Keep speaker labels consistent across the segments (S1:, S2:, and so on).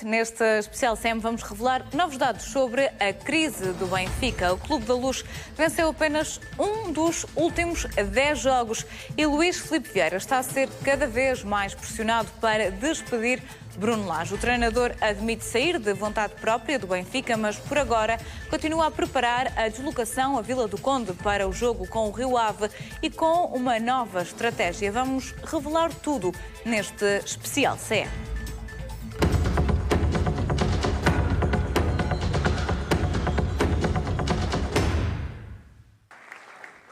S1: Neste especial SEM vamos revelar novos dados sobre a crise do Benfica. O Clube da Luz venceu apenas um dos últimos 10 jogos e Luís Filipe Vieira está a ser cada vez mais pressionado para despedir Bruno Lage. O treinador admite sair de vontade própria do Benfica, mas por agora continua a preparar a deslocação à Vila do Conde para o jogo com o Rio Ave e com uma nova estratégia. Vamos revelar tudo neste especial SEM.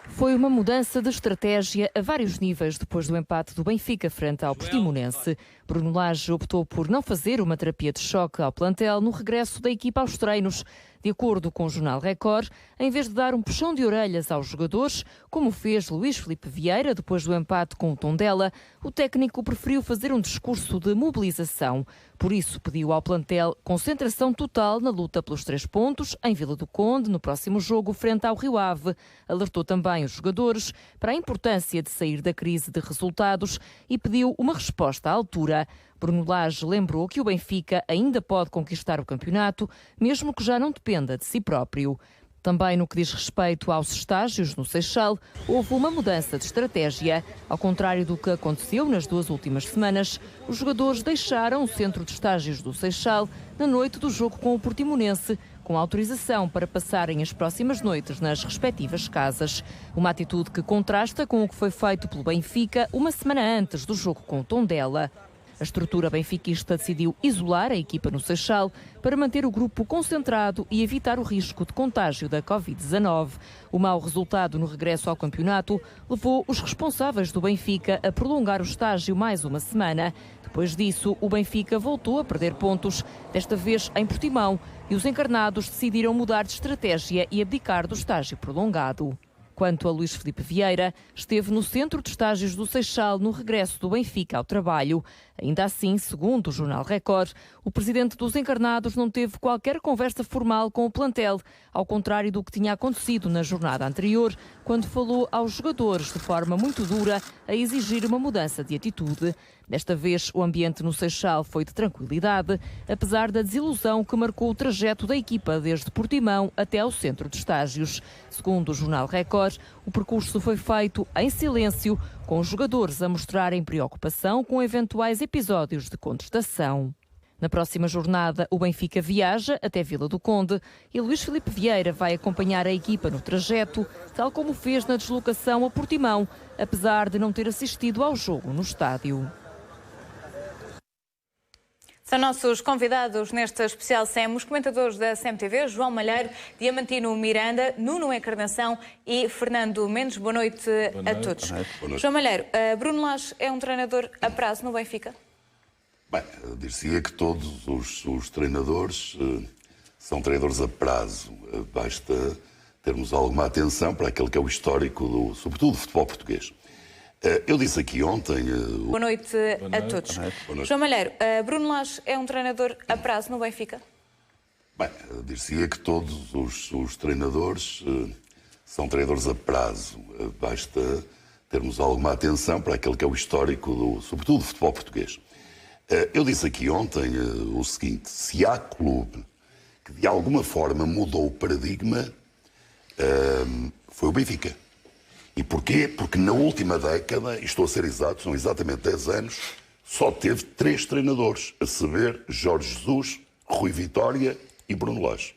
S2: Foi uma mudança de estratégia a vários níveis depois do empate do Benfica frente ao Portimonense. Bruno Lage optou por não fazer uma terapia de choque ao plantel no regresso da equipa aos treinos. De acordo com o jornal Record, em vez de dar um puxão de orelhas aos jogadores, como fez Luís Filipe Vieira depois do empate com o Tondela, o técnico preferiu fazer um discurso de mobilização. Por isso, pediu ao plantel concentração total na luta pelos 3 pontos em Vila do Conde, no próximo jogo frente ao Rio Ave. Alertou também os jogadores para a importância de sair da crise de resultados e pediu uma resposta à altura. Bruno Lage lembrou que o Benfica ainda pode conquistar o campeonato, mesmo que já não dependa de si próprio. Também no que diz respeito aos estágios no Seixal, houve uma mudança de estratégia. Ao contrário do que aconteceu nas 2 últimas semanas, os jogadores deixaram o centro de estágios do Seixal na noite do jogo com o Portimonense, com autorização para passarem as próximas noites nas respectivas casas. Uma atitude que contrasta com o que foi feito pelo Benfica uma semana antes do jogo com o Tondela. A estrutura benfiquista decidiu isolar a equipa no Seixal para manter o grupo concentrado e evitar o risco de contágio da Covid-19. O mau resultado no regresso ao campeonato levou os responsáveis do Benfica a prolongar o estágio mais uma semana. Depois disso, o Benfica voltou a perder pontos, desta vez em Portimão, e os encarnados decidiram mudar de estratégia e abdicar do estágio prolongado. Quanto a Luís Filipe Vieira, esteve no centro de estágios do Seixal no regresso do Benfica ao trabalho. Ainda assim, segundo o jornal Record, o presidente dos encarnados não teve qualquer conversa formal com o plantel, ao contrário do que tinha acontecido na jornada anterior, quando falou aos jogadores de forma muito dura a exigir uma mudança de atitude. Desta vez, o ambiente no Seixal foi de tranquilidade, apesar da desilusão que marcou o trajeto da equipa desde Portimão até ao centro de estágios. Segundo o jornal Record, o percurso foi feito em silêncio, com os jogadores a mostrarem preocupação com eventuais episódios de contestação. Na próxima jornada, o Benfica viaja até Vila do Conde e Luís Filipe Vieira vai acompanhar a equipa no trajeto, tal como fez na deslocação a Portimão, apesar de não ter assistido ao jogo no estádio.
S1: São nossos convidados neste especial SEM, os comentadores da SEM-TV, João Malheiro, Diamantino Miranda, Nuno Encarnação e Fernando Mendes. Boa noite a todos. Boa noite. João Malheiro, Bruno Lage é um treinador a prazo no Benfica?
S3: Bem, eu diria que todos os treinadores são treinadores a prazo. Basta termos alguma atenção para aquele que é o histórico, sobretudo do futebol português. Eu disse aqui ontem...
S1: Boa noite a todos. Boa noite. João Malheiro, Bruno Lage é um treinador a prazo no Benfica?
S3: Bem, eu diria que todos os treinadores são treinadores a prazo. Basta termos alguma atenção para aquele que é o histórico, sobretudo do futebol português. Eu disse aqui ontem o seguinte: se há clube que de alguma forma mudou o paradigma, foi o Benfica. E porquê? Porque na última década, e estou a ser exato, são exatamente 10 anos, só teve 3 treinadores, a saber, Jorge Jesus, Rui Vitória e Bruno Lage.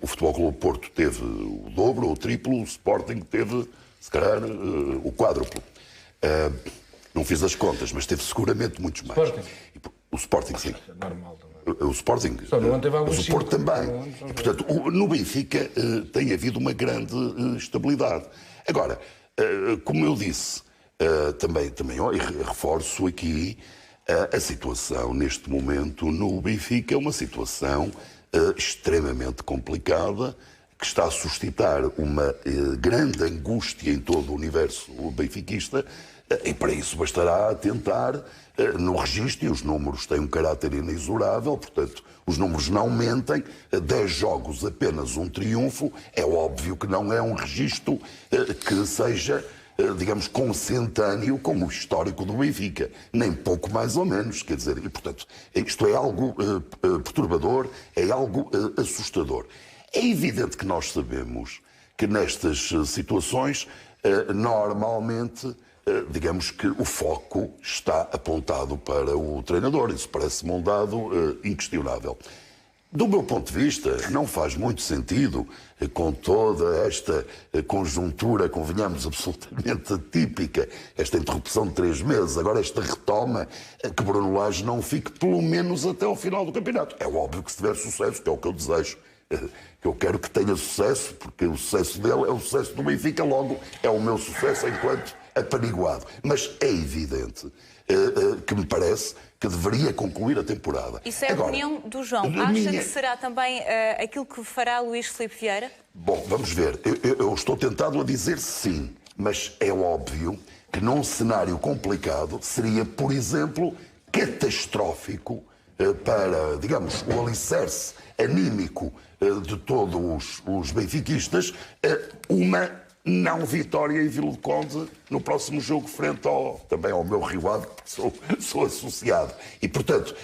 S3: O Futebol Clube Porto teve o dobro, o triplo, o Sporting teve, se calhar, o quádruplo. Não fiz as contas, mas teve seguramente muitos mais.
S4: Sporting.
S3: O Sporting, sim.
S4: É normal também.
S3: O Sporting, mas o Porto também. E, portanto, no Benfica tem havido uma grande estabilidade. Agora, como eu disse, também reforço aqui, a situação neste momento no Benfica é uma situação extremamente complicada, que está a suscitar uma grande angústia em todo o universo benfiquista, e para isso bastará tentar no registro, e os números têm um caráter inexorável, portanto, os números não mentem, 10 jogos, apenas um triunfo, é óbvio que não é um registro que seja digamos, consentâneo com o histórico do Benfica. Nem pouco mais ou menos, quer dizer, e portanto, isto é algo perturbador, é algo assustador. É evidente que nós sabemos que nestas situações, normalmente, digamos que o foco está apontado para o treinador. Isso parece-me um dado inquestionável. Do meu ponto de vista, não faz muito sentido, com toda esta conjuntura, convenhamos, absolutamente atípica, esta interrupção de 3 meses, agora esta retoma, que Bruno Lage não fique pelo menos até ao final do campeonato. É óbvio que se tiver sucesso, que é o que eu desejo, que eu quero que tenha sucesso, porque o sucesso dele é o sucesso do Benfica, logo é o meu sucesso enquanto apaniguado. Mas é evidente que me parece que deveria concluir a temporada.
S1: Isso é a opinião do João. Acha que será também aquilo que fará Luís Filipe Vieira?
S3: Bom, vamos ver. Eu estou tentado a dizer sim, mas é óbvio que num cenário complicado seria, por exemplo, catastrófico para, digamos, o alicerce anímico de todos os benfiquistas, uma não vitória em Vila do Conde no próximo jogo frente também ao meu Rio Ave, porque sou associado. E, portanto,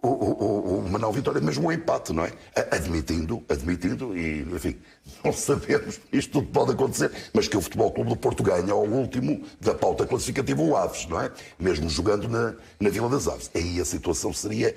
S3: uma não vitória, mesmo um empate, não é? Admitindo, e, enfim, não sabemos, isto tudo pode acontecer, mas que o Futebol Clube do Porto ganha ao último da pauta classificativa, o Aves, não é? Mesmo jogando na Vila das Aves. Aí a situação seria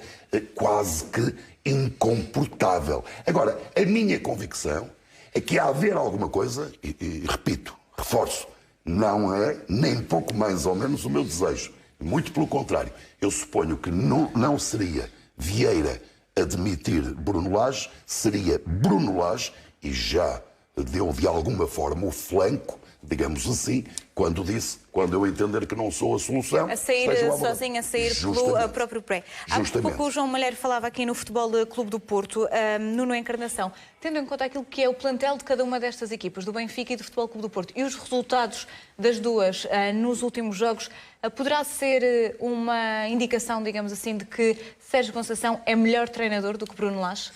S3: quase que incomportável. Agora, a minha convicção é que há a haver alguma coisa, e repito, reforço, não é nem pouco mais ou menos o meu desejo. Muito pelo contrário. Eu suponho que não seria Vieira a demitir Bruno Lage, seria Bruno Lage, e já deu de alguma forma o flanco, digamos assim, quando eu entender que não sou a solução...
S1: A sair sozinho, a sair pelo próprio pré. Há pouco o João Malheiro falava aqui no Futebol Clube do Porto, Nuno Encarnação, tendo em conta aquilo que é o plantel de cada uma destas equipas, do Benfica e do Futebol Clube do Porto, e os resultados das duas nos últimos jogos, poderá ser uma indicação, digamos assim, de que Sérgio Conceição é melhor treinador do que Bruno Lage?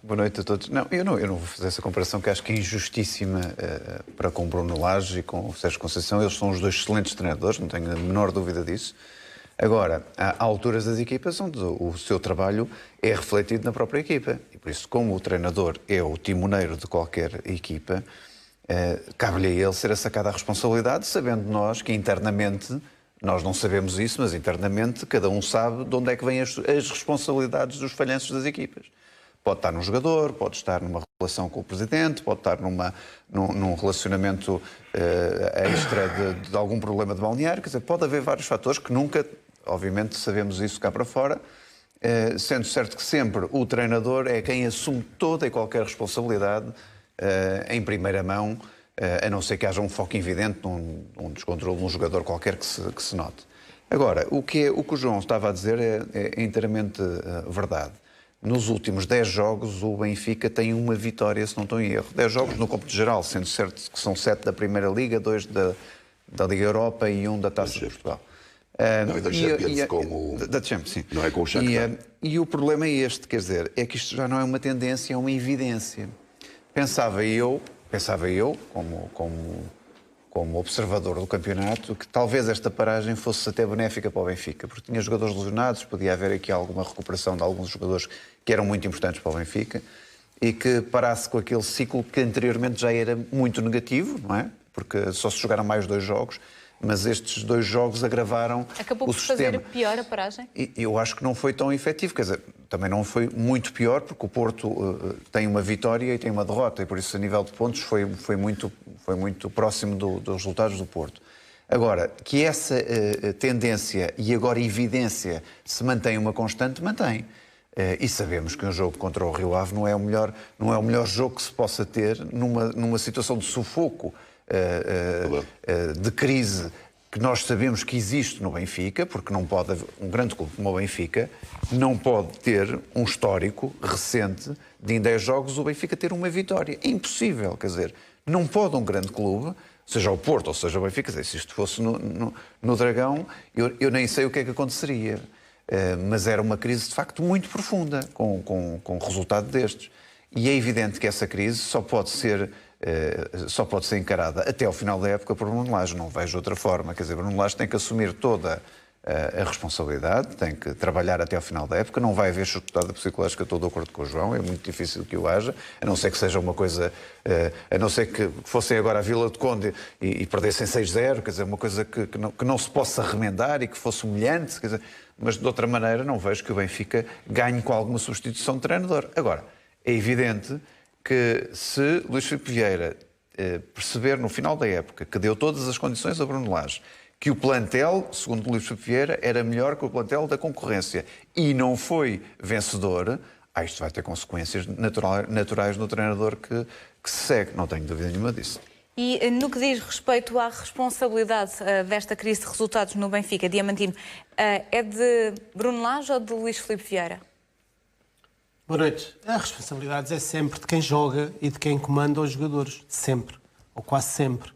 S4: Boa noite a todos. Não, eu não vou fazer essa comparação, que acho que é injustíssima para com o Bruno Lage e com o Sérgio Conceição. Eles são os dois excelentes treinadores, não tenho a menor dúvida disso. Agora, há alturas das equipas onde o seu trabalho é refletido na própria equipa. E por isso, como o treinador é o timoneiro de qualquer equipa, cabe-lhe a ele ser sacada a responsabilidade, sabendo nós que internamente, nós não sabemos isso, mas internamente cada um sabe de onde é que vêm as responsabilidades dos falhanços das equipas. Pode estar num jogador, pode estar numa relação com o presidente, pode estar num relacionamento extra de algum problema de balneário. Quer dizer, pode haver vários fatores que nunca, obviamente, sabemos isso cá para fora, sendo certo que sempre o treinador é quem assume toda e qualquer responsabilidade em primeira mão, a não ser que haja um foco evidente num descontrole de um jogador qualquer que se note. Agora, o que o João estava a dizer é inteiramente verdade. Nos últimos 10 jogos, o Benfica tem uma vitória, se não estou em erro. 10 jogos no cômputo geral, sendo certo que são 7 da Primeira Liga, 2 da Liga Europa e 1 da Taça de Portugal.
S3: Não, e da Champions como...
S4: Da Champions, sim.
S3: Não é com o Shakhtar.
S4: E o problema é este, quer dizer, é que isto já não é uma tendência, é uma evidência. Pensava eu como observador do campeonato, que talvez esta paragem fosse até benéfica para o Benfica, porque tinha jogadores lesionados, podia haver aqui alguma recuperação de alguns jogadores que eram muito importantes para o Benfica, e que parasse com aquele ciclo que anteriormente já era muito negativo, não é? Porque só se jogaram mais 2 jogos, mas estes 2 jogos agravaram
S1: Acabou
S4: o
S1: por
S4: sistema.
S1: fazer pior a paragem?
S4: E eu acho que não foi tão efetivo, quer dizer, também não foi muito pior, porque o Porto tem uma vitória e tem uma derrota, e por isso a nível de pontos foi muito próximo dos resultados do Porto. Agora, que essa tendência e agora evidência se mantém uma constante, mantém. E sabemos que um jogo contra o Rio Ave não é o melhor jogo que se possa ter numa situação de sufoco, de crise que nós sabemos que existe no Benfica, porque não pode haver, um grande clube como o Benfica não pode ter um histórico recente de em 10 jogos o Benfica ter uma vitória. É impossível, quer dizer, não pode um grande clube, seja o Porto ou seja o Benfica, quer dizer, se isto fosse no Dragão, eu nem sei o que é que aconteceria. Mas era uma crise de facto muito profunda, com resultado destes. E é evidente que essa crise só pode ser só pode ser encarada até ao final da época por Bruno Lage. Não vejo outra forma. Quer dizer, Bruno Lage tem que assumir toda a responsabilidade, tem que trabalhar até ao final da época, não vai haver chutada psicológica, estou de acordo com o João, é muito difícil que o haja, a não ser que seja uma coisa, a não ser que fossem agora a Vila de Conde e perdessem 6-0, quer dizer, uma coisa que não se possa remendar e que fosse humilhante, quer dizer, mas de outra maneira não vejo que o Benfica ganhe com alguma substituição de treinador. Agora, é evidente que se Luís Filipe Vieira perceber no final da época que deu todas as condições a Bruno Lage, que o plantel, segundo Luís Filipe Vieira, era melhor que o plantel da concorrência e não foi vencedor, isto vai ter consequências naturais no treinador que se segue. Não tenho dúvida nenhuma disso.
S1: E no que diz respeito à responsabilidade desta crise de resultados no Benfica, Diamantino, é de Bruno Lage ou de Luís Filipe Vieira?
S5: Boa noite. A responsabilidade é sempre de quem joga e de quem comanda os jogadores. Sempre. Ou quase sempre.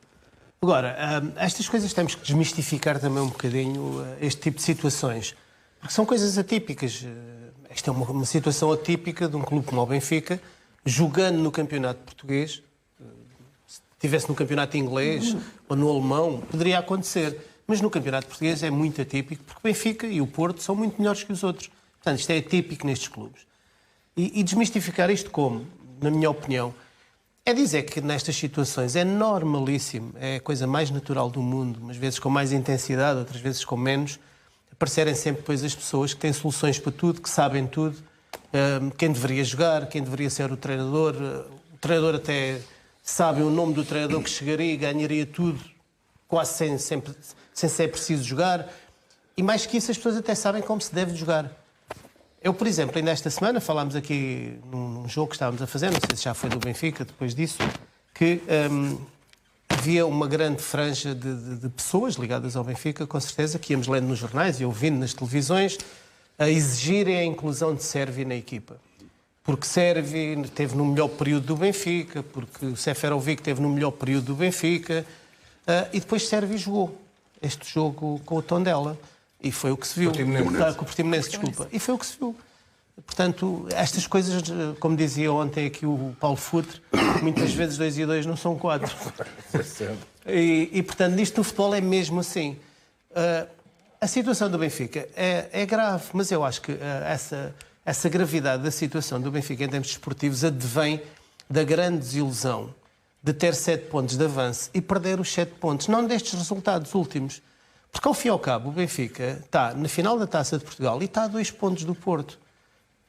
S5: Agora, estas coisas temos que desmistificar também um bocadinho este tipo de situações. Porque são coisas atípicas. Esta é uma situação atípica de um clube como o Benfica, jogando no campeonato português. Se estivesse no campeonato inglês ou no alemão, poderia acontecer. Mas no campeonato português é muito atípico, porque o Benfica e o Porto são muito melhores que os outros. Portanto, isto é atípico nestes clubes. E desmistificar isto como, na minha opinião, é dizer que nestas situações é normalíssimo, é a coisa mais natural do mundo, umas vezes com mais intensidade, outras vezes com menos, aparecerem sempre depois as pessoas que têm soluções para tudo, que sabem tudo, quem deveria jogar, quem deveria ser o treinador até sabe o nome do treinador que chegaria e ganharia tudo, quase sem ser preciso jogar, e mais que isso as pessoas até sabem como se deve jogar. Eu, por exemplo, ainda esta semana falámos aqui num jogo que estávamos a fazer, não sei se já foi do Benfica, depois disso, que havia uma grande franja de pessoas ligadas ao Benfica, com certeza, que íamos lendo nos jornais e ouvindo nas televisões, a exigirem a inclusão de Sérvi na equipa. Porque Sérvi esteve no melhor período do Benfica, porque o Seferovic esteve no melhor período do Benfica, e depois Sérvi jogou este jogo com o Tondela. E foi o que se viu. Com o Portimonense, desculpa. E foi o que se viu. Portanto, estas coisas, como dizia ontem aqui o Paulo Futre, muitas vezes 2 e 2 não são 4. E portanto, nisto no futebol é mesmo assim. A situação do Benfica é grave, mas eu acho que essa gravidade da situação do Benfica em termos desportivos advém da grande desilusão de ter 7 pontos de avanço e perder os 7 pontos, não destes resultados últimos. Porque, ao fim e ao cabo, o Benfica está na final da Taça de Portugal e está a 2 pontos do Porto.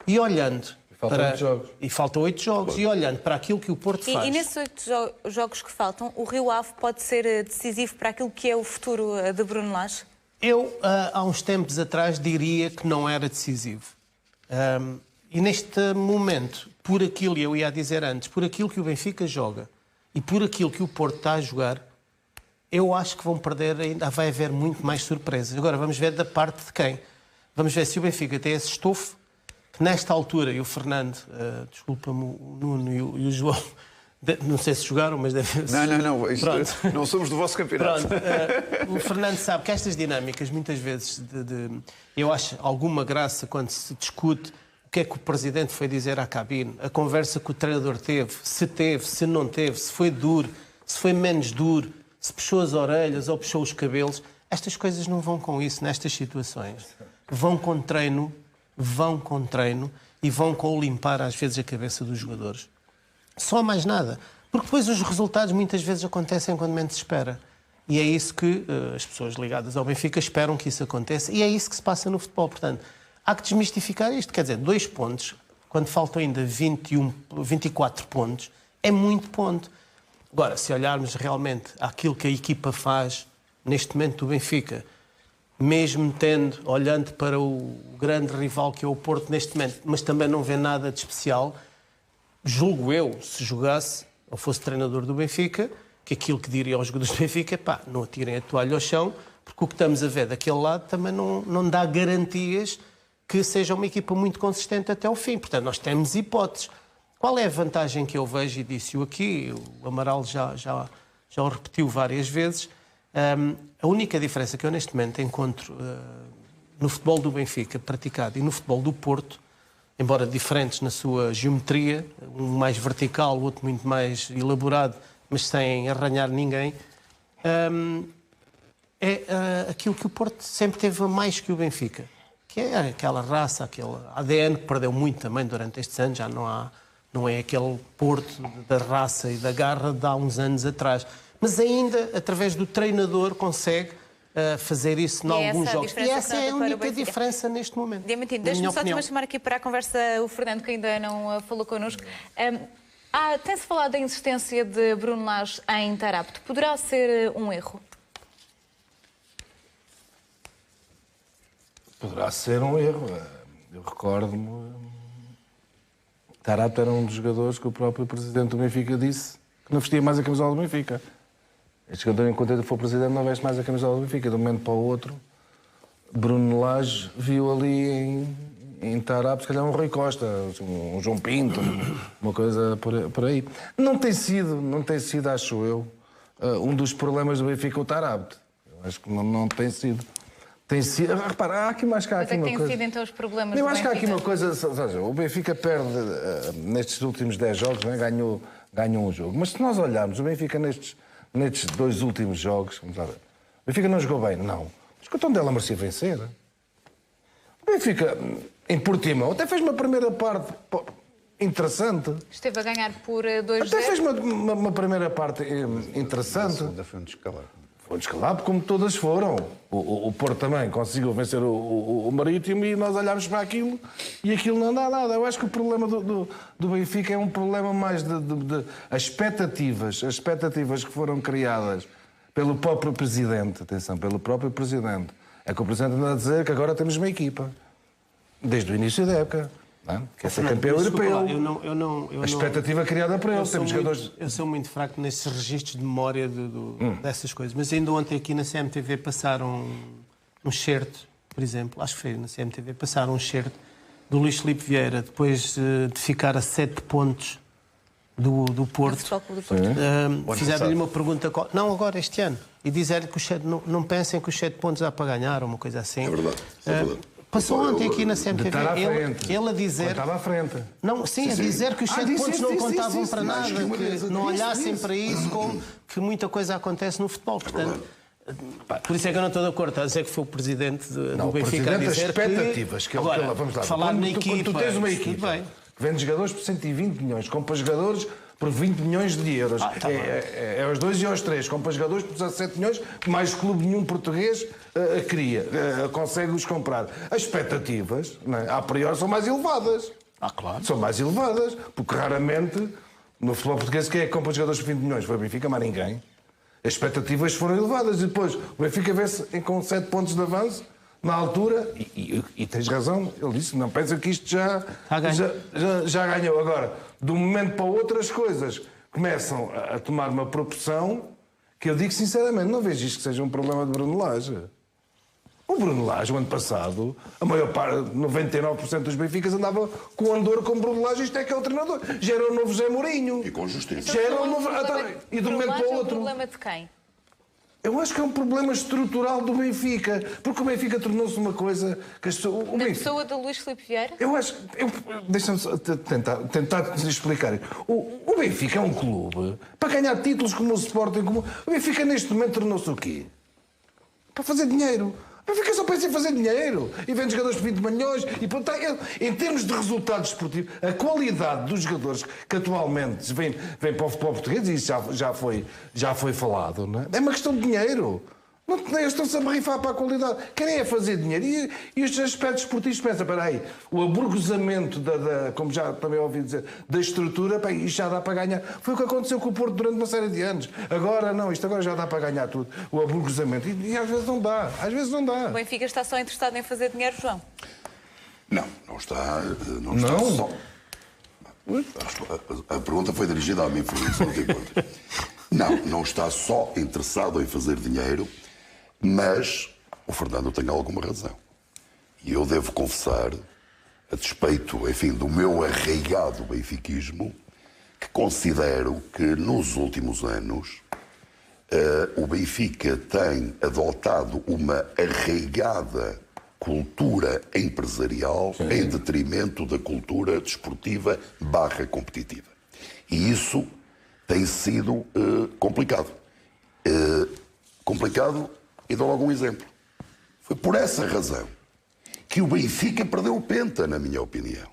S5: E olhando... Faltam 8 jogos. E olhando para aquilo que o Porto faz...
S1: E nesses 8 jogos que faltam, o Rio Ave pode ser decisivo para aquilo que é o futuro de Bruno Lage?
S5: Eu, há uns tempos atrás, diria que não era decisivo. E neste momento, por aquilo, eu ia dizer antes, por aquilo que o Benfica joga e por aquilo que o Porto está a jogar, eu acho que vão perder, ainda vai haver muito mais surpresas. Agora, vamos ver da parte de quem. Vamos ver se o Benfica tem esse estofo, que nesta altura, e o Fernando, desculpa-me, o Nuno e o João, não sei se jogaram, mas devem...
S4: Não, isto, não somos do vosso campeonato.
S5: O Fernando sabe que estas dinâmicas, muitas vezes, eu acho alguma graça quando se discute o que é que o Presidente foi dizer à cabine, a conversa que o treinador teve, se não teve, se foi duro, se foi menos duro, se puxou as orelhas ou puxou os cabelos. Estas coisas não vão com isso nestas situações. Vão com treino e vão com o limpar às vezes a cabeça dos jogadores. Só mais nada. Porque depois os resultados muitas vezes acontecem quando menos se espera. E é isso que as pessoas ligadas ao Benfica esperam que isso aconteça. E é isso que se passa no futebol. Portanto, há que desmistificar isto. Quer dizer, 2 pontos, quando faltam ainda 24 pontos, é muito ponto. Agora, se olharmos realmente àquilo que a equipa faz neste momento do Benfica, mesmo olhando para o grande rival que é o Porto neste momento, mas também não vê nada de especial, julgo eu, se jogasse ou fosse treinador do Benfica, que aquilo que diria aos jogadores do Benfica é pá, não atirem a toalha ao chão, porque o que estamos a ver daquele lado também não dá garantias que seja uma equipa muito consistente até ao fim. Portanto, nós temos hipóteses. Qual é a vantagem que eu vejo, e disse-o aqui, o Amaral já o repetiu várias vezes, a única diferença que eu neste momento encontro no futebol do Benfica praticado e no futebol do Porto embora diferentes na sua geometria, um mais vertical, o outro muito mais elaborado, mas sem arranhar ninguém, é aquilo que o Porto sempre teve mais que o Benfica, que é aquela raça, aquele ADN que perdeu muito também durante estes anos. Já não é aquele Porto da raça e da garra de há uns anos atrás. Mas ainda, através do treinador, consegue fazer isso em alguns jogos. E essa é a única diferença neste momento.
S1: Diamantino, deixa-me só também chamar aqui para a conversa o Fernando, que ainda não falou connosco. Tem-se falado da insistência de Bruno Lage em estar apto. Poderá ser um erro?
S6: Poderá ser um erro. Eu recordo-me... Tarapto era um dos jogadores que o próprio presidente do Benfica disse que não vestia mais a camisola do Benfica. Este jogador, enquanto ele for presidente, não veste mais a camisola do Benfica. De um momento para o outro, Bruno Lage viu ali em Tarapto, se calhar um Rui Costa, um João Pinto, uma coisa por aí. Não tem sido, acho eu, um dos problemas do Benfica o Tarapto. Eu acho que não tem sido. Tem sido. Repara, há aqui mais cá.
S1: Mas é que têm sido então os problemas do Benfica?
S6: Eu acho que há aqui uma coisa. Seja, o Benfica perde nestes últimos 10 jogos, não é? ganhou um jogo. Mas se nós olharmos, o Benfica nestes 2 últimos jogos, vamos lá ver. O Benfica não jogou bem, não. Mas que o Tondela merecia vencer. O Benfica, em Portimão, até fez uma primeira parte interessante.
S1: Esteve a ganhar por 2-0.
S6: Até fez uma primeira parte interessante. A
S4: segunda foi um descalabro.
S6: Foi um descalabro, como todas foram. O Porto também conseguiu vencer o Marítimo e nós olhámos para aquilo e aquilo não dá nada. Eu acho que o problema do Benfica é um problema mais de as expectativas que foram criadas pelo próprio Presidente. Atenção, pelo próprio Presidente. É que o Presidente anda a dizer que agora temos uma equipa. Desde o início da época. Quer ser campeão europeu. A expectativa criada para ele. Temos jogadores...
S5: Eu sou muito fraco nesses registros de memória dessas coisas. Mas ainda ontem aqui na CMTV passaram um certo, por exemplo, acho que foi na CMTV, passaram um certo do Luís Filipe Vieira, depois de ficar a 7 pontos do Porto. Fizeram-lhe uma pergunta, não agora, este ano, e dizer que não pensem que os 7 pontos dá para ganhar, ou uma coisa assim.
S3: É verdade.
S5: Passou ontem aqui na CMTV, ele a dizer...
S6: Estava à frente.
S5: Não, sim, a dizer que os 7 pontos não contavam para nada, que não olhassem para isso, como que muita coisa acontece no futebol. Portanto, por isso é que eu não estou de acordo. Está a dizer que foi o presidente do Benfica a dizer
S6: que... expectativas que
S5: agora,
S6: vamos lá.
S5: falar na equipa...
S6: Tu tens uma equipa que vende jogadores por 120 milhões, compra jogadores por 20 milhões de euros. É aos 2 e aos 3. Compra jogadores por 17 milhões, mais clube nenhum português consegue-os comprar. As expectativas, não é? A priori, são mais elevadas.
S5: Claro.
S6: São mais elevadas, porque raramente no futebol português quem é que compra jogadores por 20 milhões? Foi o Benfica, mas ninguém. As expectativas foram elevadas. E depois o Benfica vê-se com 7 pontos de avanço na altura, e tens razão, ele disse, não pensa que isto já ganhou. Agora, de um momento para o outro, as coisas começam a tomar uma proporção que eu digo sinceramente, não vejo isto que seja um problema de Bruno Lage. O Bruno Lage, o ano passado, a maior parte, 99% dos Benficas andava com o Andor como Bruno Lage, isto é que é o treinador. Já era o novo Zé Mourinho.
S3: E com justiça.
S1: Então,
S6: Já era o novo... E de um momento para o outro...
S1: É o problema de quem?
S6: Eu acho que é um problema estrutural do Benfica, porque o Benfica tornou-se uma coisa que as pessoas...
S1: Na pessoa de Luís Filipe Vieira?
S6: Eu acho... Deixa-me tentar explicar. O Benfica é um clube para ganhar títulos como o Sporting. O Benfica neste momento tornou-se o quê? Para fazer dinheiro. O Benfica só pensa em fazer dinheiro. E vende jogadores por 20 milhões. Em termos de resultados esportivos, a qualidade dos jogadores que atualmente vêm para o futebol português, e isso já foi falado, não é? É uma questão de dinheiro. Eles estão-se a barrifar para a qualidade. Querem é fazer dinheiro. E os aspectos esportivos pensam, espera aí, o aburguesamento, como já também ouvi dizer, da estrutura, isto já dá para ganhar. Foi o que aconteceu com o Porto durante uma série de anos. Agora não, isto agora já dá para ganhar tudo. O aburguesamento. E às vezes não dá. Às vezes não dá.
S1: O Benfica está só interessado em fazer dinheiro, João?
S3: Não está só. A pergunta foi dirigida a mim, foi não está só interessado em fazer dinheiro, mas o Fernando tem alguma razão. E eu devo confessar, a despeito, enfim, do meu arraigado benfiquismo, que considero que nos últimos anos o Benfica tem adotado uma arraigada cultura empresarial em detrimento da cultura desportiva / competitiva. E isso tem sido complicado. Complicado, e dou logo um exemplo. Foi por essa razão que o Benfica perdeu o Penta, na minha opinião.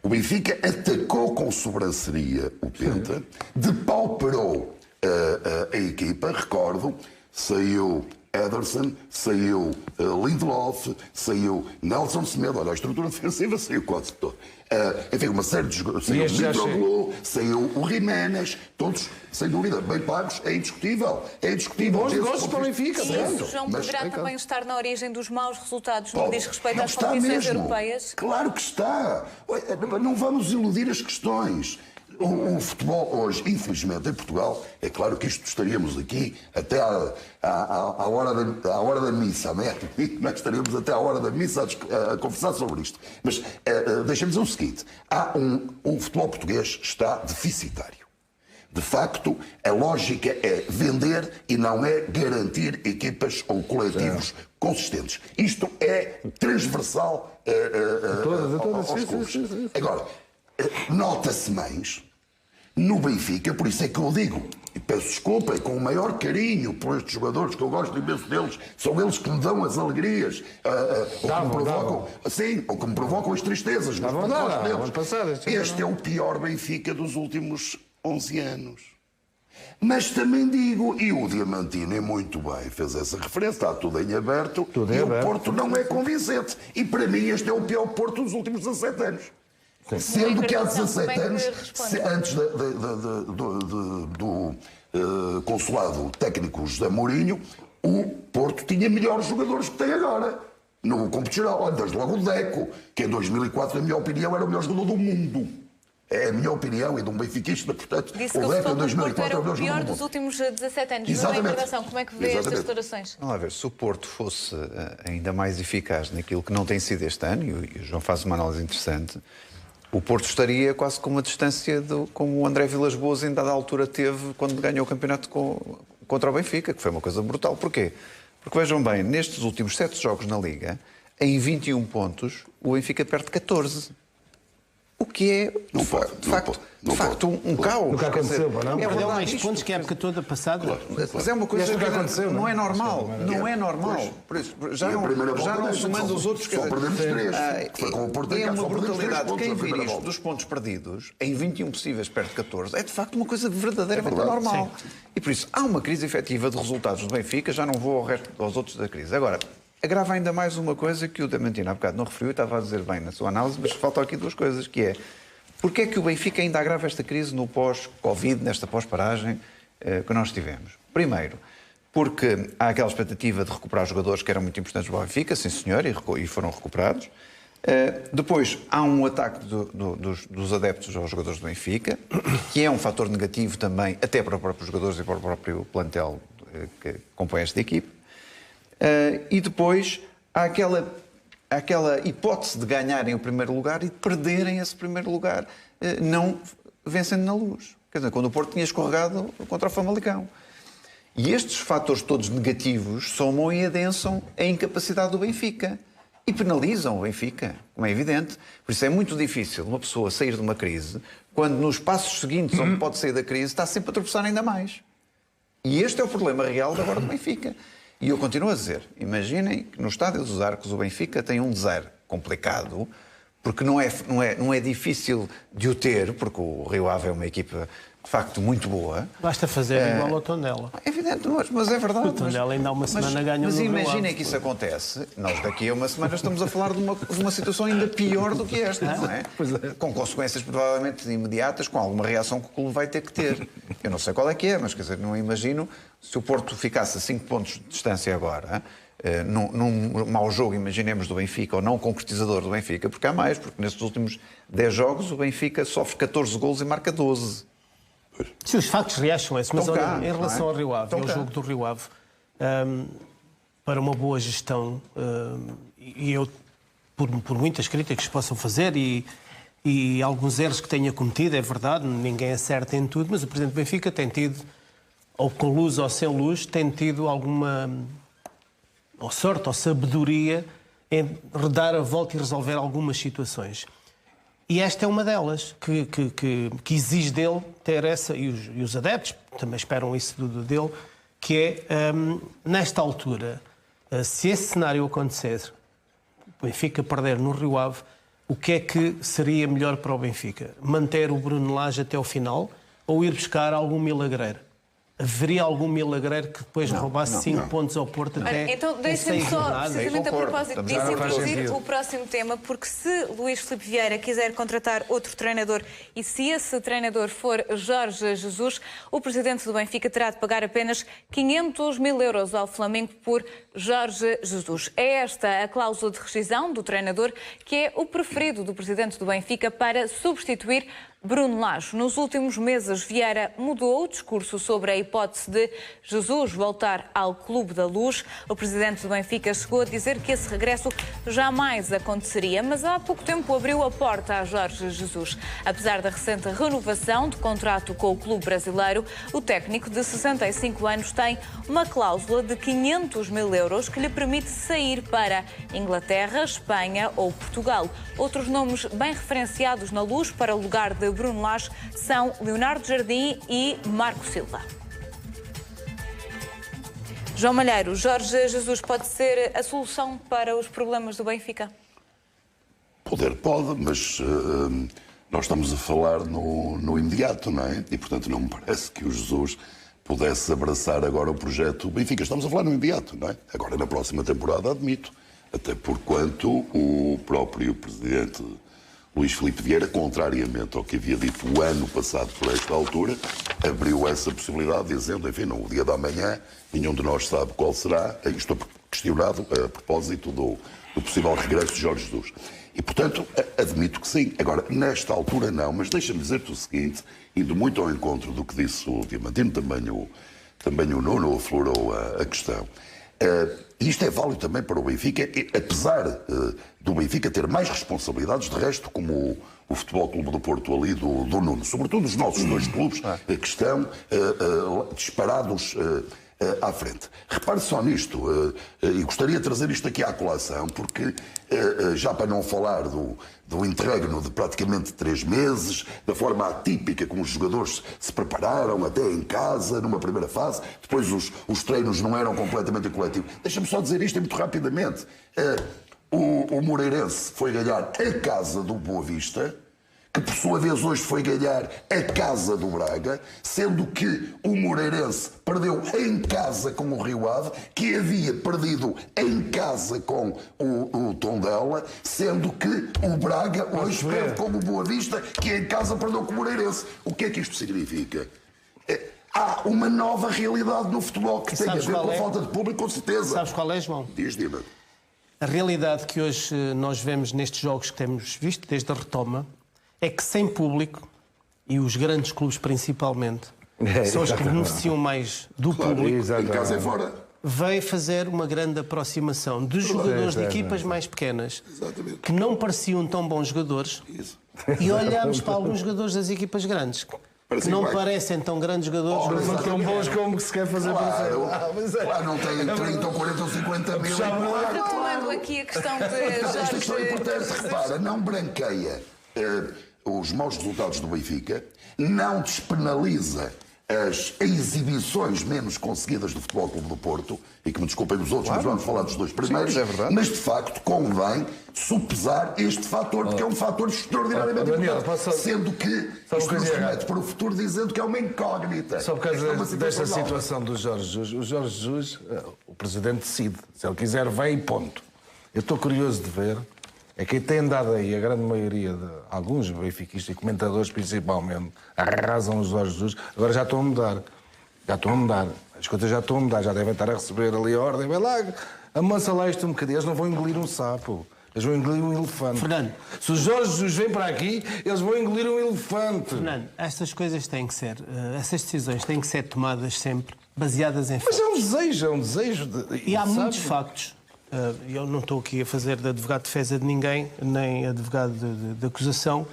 S3: O Benfica atacou com sobranceria o Penta, depauperou a equipa, recordo, saiu Ederson, saiu Lindelof, saiu Nelson Semedo, olha, a estrutura defensiva saiu quase toda. Enfim, uma série de jogadores, saiu o Mitroglou, saiu o Jiménez, todos, sem dúvida, bem pagos, é indiscutível. É indiscutível.
S6: Bons negócios para o Benfica,
S1: E
S6: certo?
S1: isso, João, poderá também estar na origem dos maus resultados no
S3: Paulo,
S1: que diz respeito
S3: não
S1: às
S3: está
S1: competições
S3: mesmo.
S1: europeias?
S3: Claro que está. Não vamos iludir as questões. O futebol hoje, infelizmente, em Portugal, é claro que isto estaríamos aqui até à hora da missa, não é? Nós estaríamos até à hora da missa a conversar sobre isto. Mas deixa-me dizer o seguinte: o futebol português está deficitário. De facto, a lógica é vender e não é garantir equipas ou coletivos consistentes. Isto é transversal aos clubes. Agora, nota-se mais no Benfica, por isso é que eu digo, e peço desculpa, com o maior carinho por estes jogadores, que eu gosto imenso deles, são eles que me dão as alegrias, ou que me provocam as tristezas. Este é o pior Benfica dos últimos 11 anos. Mas também digo, e o Diamantino muito bem fez essa referência, está tudo em aberto, o Porto não é convincente. E para mim este é o pior Porto dos últimos 17 anos. Sendo que há 17 anos, antes do consulado técnico José Mourinho, o Porto tinha melhores jogadores que tem agora. No competição, olha, desde logo o Deco, que em 2004, na minha opinião, era o melhor jogador do mundo. É a minha opinião e de um benfiquista, portanto,
S1: disse
S3: o
S1: que
S3: Deco em
S1: o
S3: 2004 era o melhor
S1: pior
S3: jogador do
S1: dos
S3: mundo.
S1: últimos 17 anos.
S3: Exatamente.
S1: Na intervenção, como é que vê estas declarações?
S4: Vamos lá ver, se o Porto fosse ainda mais eficaz naquilo que não tem sido este ano, e o João faz uma análise interessante, o Porto estaria quase com uma distância como o André Vilas Boas em dada altura teve quando ganhou o campeonato contra o Benfica, que foi uma coisa brutal. Porquê? Porque vejam bem, nestes últimos 7 jogos na Liga, em 21 pontos, o Benfica perde 14. O que é, de facto, um caos.
S6: Nunca aconteceu, não?
S5: Perdeu mais pontos que a época toda passada.
S4: Mas é uma coisa
S6: Nunca
S4: que
S6: aconteceu,
S4: não é normal. Não é normal. Por isso, já não somando os outros.
S3: Só perdemos 3.
S4: É uma brutalidade. Quem vir isto dos pontos perdidos, em 21 possíveis perde 14, é de facto uma coisa verdadeiramente anormal. E por isso há uma crise efetiva de resultados do Benfica, já não vou aos outros da crise. Agora, agrava ainda mais uma coisa que o Diamantino há bocado não referiu e estava a dizer bem na sua análise, mas faltam aqui 2 coisas, que é: porque é que o Benfica ainda agrava esta crise no pós-Covid, nesta pós-paragem que nós tivemos? Primeiro, porque há aquela expectativa de recuperar jogadores que eram muito importantes para o Benfica, sim senhor, e foram recuperados. Depois, há um ataque dos adeptos aos jogadores do Benfica, que é um fator negativo também, até para os próprios jogadores e para o próprio plantel que compõe esta equipe. E depois há aquela hipótese de ganharem o primeiro lugar e de perderem esse primeiro lugar, não vencendo na Luz. Quer dizer, quando o Porto tinha escorregado contra o Famalicão. E estes fatores todos negativos somam e adensam a incapacidade do Benfica. E penalizam o Benfica, como é evidente. Por isso é muito difícil uma pessoa sair de uma crise quando nos passos seguintes onde pode sair da crise está sempre a tropeçar ainda mais. E este é o problema real de agora do Benfica. E eu continuo a dizer, imaginem que no Estádio dos Arcos o Benfica tem um 0 complicado, porque não é difícil de o ter, porque o Rio Ave é uma equipa de facto muito boa.
S5: Basta fazer igual ao Tondela.
S4: É evidente, mas é verdade.
S5: O Tondela ainda há uma semana ganhou
S4: Mas
S5: no Rio
S4: imaginem
S5: Ave.
S4: que isso acontece, nós daqui a uma semana estamos a falar de uma situação ainda pior do que esta, não é? Com consequências provavelmente imediatas, com alguma reação que o clube vai ter que ter. Eu não sei qual é que é, mas quer dizer, não imagino se o Porto ficasse a 5 pontos de distância agora, num mau jogo, imaginemos, do Benfica, ou não concretizador do Benfica, porque há mais, porque nestes últimos 10 jogos o Benfica sofre 14 golos e marca 12.
S5: Sim, os factos reais são esses, mas
S4: Estão cá,
S5: olha, em relação
S4: não é?
S5: ao Rio Ave,
S4: Estão
S5: ao
S4: cá.
S5: jogo do Rio Ave, para uma boa gestão, e eu, por muitas críticas que possam fazer e alguns erros que tenha cometido, é verdade, ninguém acerta em tudo, mas o Presidente do Benfica tem tido, ou com luz ou sem luz, tem tido alguma ou sorte ou sabedoria em dar a volta e resolver algumas situações. E esta é uma delas, que exige dele ter essa, e os adeptos também esperam isso dele, que é, nesta altura, se esse cenário acontecer, o Benfica perder no Rio Ave, o que é que seria melhor para o Benfica? Manter o Bruno Lage até ao final ou ir buscar algum milagreiro? Haveria algum milagreiro que depois roubasse 5 pontos ao Porto até
S1: Então, deixem-me só, precisamente a propósito disso,
S4: Não faz
S1: introduzir
S4: sentido.
S1: o próximo tema, porque se Luís Filipe Vieira quiser contratar outro treinador e se esse treinador for Jorge Jesus, o presidente do Benfica terá de pagar apenas 500 mil euros ao Flamengo por Jorge Jesus. É esta a cláusula de rescisão do treinador, que é o preferido do presidente do Benfica para substituir Bruno Lage. Nos últimos meses, Vieira mudou o discurso sobre a hipótese de Jesus voltar ao Clube da Luz. O presidente do Benfica chegou a dizer que esse regresso jamais aconteceria, mas há pouco tempo abriu a porta a Jorge Jesus. Apesar da recente renovação de contrato com o clube brasileiro, o técnico de 65 anos tem uma cláusula de 500 mil euros que lhe permite sair para Inglaterra, Espanha ou Portugal. Outros nomes bem referenciados na Luz para o lugar de Bruno Lage são Leonardo Jardim e Marco Silva. João Malheiro, Jorge Jesus pode ser a solução para os problemas do Benfica?
S3: Poder pode, mas nós estamos a falar no imediato, não é? E, portanto, não me parece que o Jesus pudesse abraçar agora o projeto Benfica. Estamos a falar no imediato, não é? Agora, na próxima temporada, admito. Até porquanto o próprio presidente Luís Filipe Vieira, contrariamente ao que havia dito o ano passado por esta altura, abriu essa possibilidade, dizendo, enfim, no dia da manhã, nenhum de nós sabe qual será, estou questionado a propósito do possível regresso de Jorge Jesus. E, portanto, admito que sim. Agora, nesta altura não, mas deixa-me dizer-te o seguinte, indo muito ao encontro do que disse o Diamantino, também o Nuno aflorou a questão. Isto é válido também para o Benfica, apesar do Benfica ter mais responsabilidades, de resto, como o Futebol Clube do Porto ali do Nuno, sobretudo os nossos dois clubes que estão disparados à frente. Repare só nisto, e gostaria de trazer isto aqui à colação, porque já para não falar do interregno de praticamente 3 meses, da forma atípica como os jogadores se prepararam, até em casa, numa primeira fase, depois os treinos não eram completamente coletivos. Deixa-me só dizer isto muito rapidamente. O Moreirense foi ganhar a casa do Boa Vista, que por sua vez hoje foi ganhar a casa do Braga, sendo que o Moreirense perdeu em casa com o Rio Ave, que havia perdido em casa com o Tondela, sendo que o Braga hoje perde com o Boa Vista, que em casa perdeu com o Moreirense. O que é que isto significa? Há uma nova realidade no futebol que tem a ver com a falta de público, com certeza.
S5: Sabes qual é, João?
S3: Diz, Dima.
S5: A realidade que hoje nós vemos nestes jogos que temos visto, desde a retoma, é que sem público, e os grandes clubes principalmente, são os que beneficiam mais do público,
S3: Em casa e fora.
S5: veio fazer uma grande aproximação de jogadores de equipas mais pequenas, que não pareciam tão bons jogadores, e olhamos para alguns jogadores das equipas grandes, que não parecem tão grandes jogadores, mas
S6: Não tão bons como se quer fazer
S3: Claro, não tem 30 ou 40 ou 50 mil.
S1: Retomando aqui a questão de
S3: Esta questão é importante,
S1: Jorge
S3: repara, não branqueia os maus resultados do Benfica, não despenaliza as exibições menos conseguidas do Futebol Clube do Porto, e que me desculpem os outros, mas vamos falar dos dois primeiros,
S4: Sim, é verdade.
S3: mas de facto convém supesar este fator, porque é um fator extraordinariamente
S6: Daniel,
S3: importante, sendo que
S6: uma
S3: isto nos
S6: coisa
S3: remete
S6: errada.
S3: para o futuro dizendo que é uma incógnita.
S6: Só por
S3: Esta é uma
S6: causa desta
S3: nova.
S6: situação do Jorge Jesus. O Jorge Jesus, o Presidente decide. Se ele quiser, vem e ponto. Eu estou curioso de ver. É quem tem andado aí, a grande maioria de alguns benfiquistas e comentadores principalmente, arrasam o Jorge Jesus. Agora já estão a mudar. As coisas já estão a mudar. Já devem estar a receber ali a ordem. Vai lá, amansa lá isto um bocadinho. Eles não vão engolir um sapo. Eles vão engolir um elefante.
S5: Fernando.
S6: Se o Jorge Jesus vem para aqui, eles vão engolir um elefante.
S5: Fernando, estas coisas têm que ser, essas decisões têm que ser tomadas sempre baseadas em
S6: Mas
S5: factos.
S6: é um desejo.
S5: E há
S6: sabe?
S5: muitos factos. Eu não estou aqui a fazer de advogado de defesa de ninguém, nem advogado de acusação.